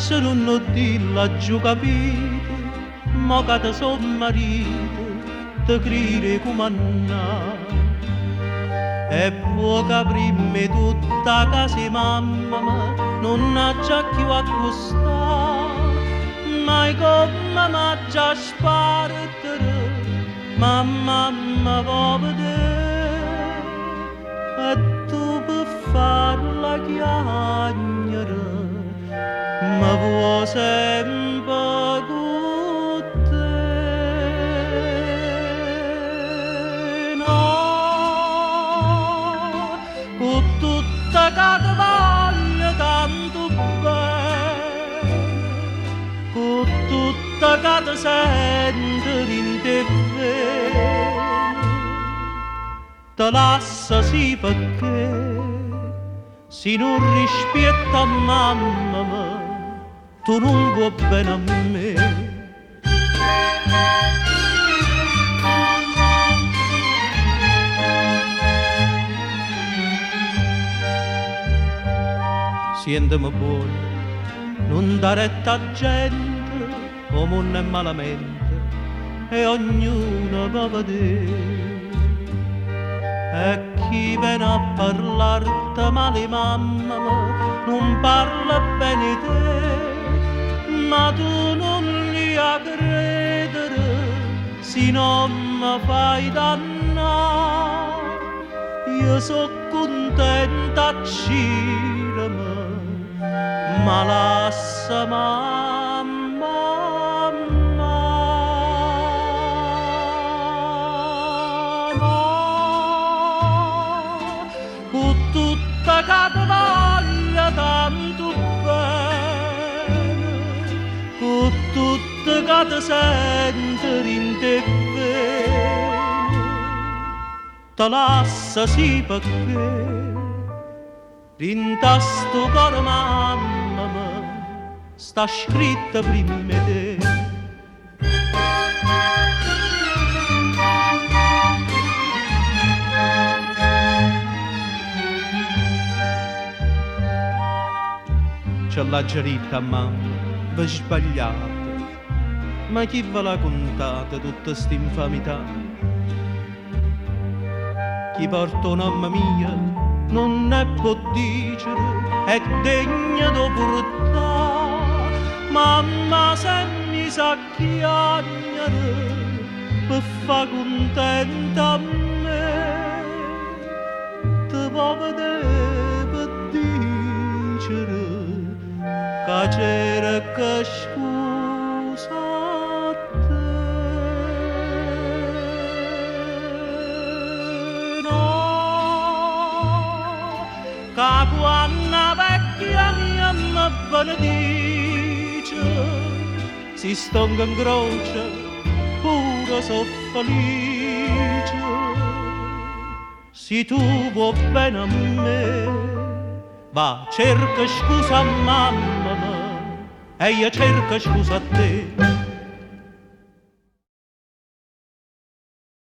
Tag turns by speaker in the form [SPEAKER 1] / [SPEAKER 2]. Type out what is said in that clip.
[SPEAKER 1] se non ti laggiù capito, ma che te son marito, te crire comandà. E può capirmi tutta casa mamma, non ha già più accostare, ma come m'ha già spartere, mamma va vedere, e tu per farla chiagnere, ma vuoi sempre con te, no, con tutta che ti voglio tanto bene, con tutta che ti sento in te bene, te lascia sì perché se non rispetta mamma mia, tu non vuoi bene a me. Sientami buono, non dare retta a gente, come non è malamente, e ognuno va a vedere. E chi viene a parlarti male mamma, non parla bene te, ma tu non li a credere, se non mi fai dannare. Io so contenta a cirmi, ma lascia mamma, con tutta che ti voglio tanto bene, con tutta che ti sento in te bene, te lascia sì perché rinta sto cuore mamma mia, sta scritta prima di te. C'è la geritta mamma, vi sbagliate, ma chi ve l'ha contata tutta st'infamità? Chi porta un mamma mia non ne può dire, è degna di portare, mamma se mi sa chiagnere per fa contenta a me, te può vedere per dire che c'era che scusa a te, no, che quando vecchia mia mi benedice, si stonga in croce, pure so felice, se tu vuoi bene a me, va cerca scusa a mamma e io cerco scusa a te.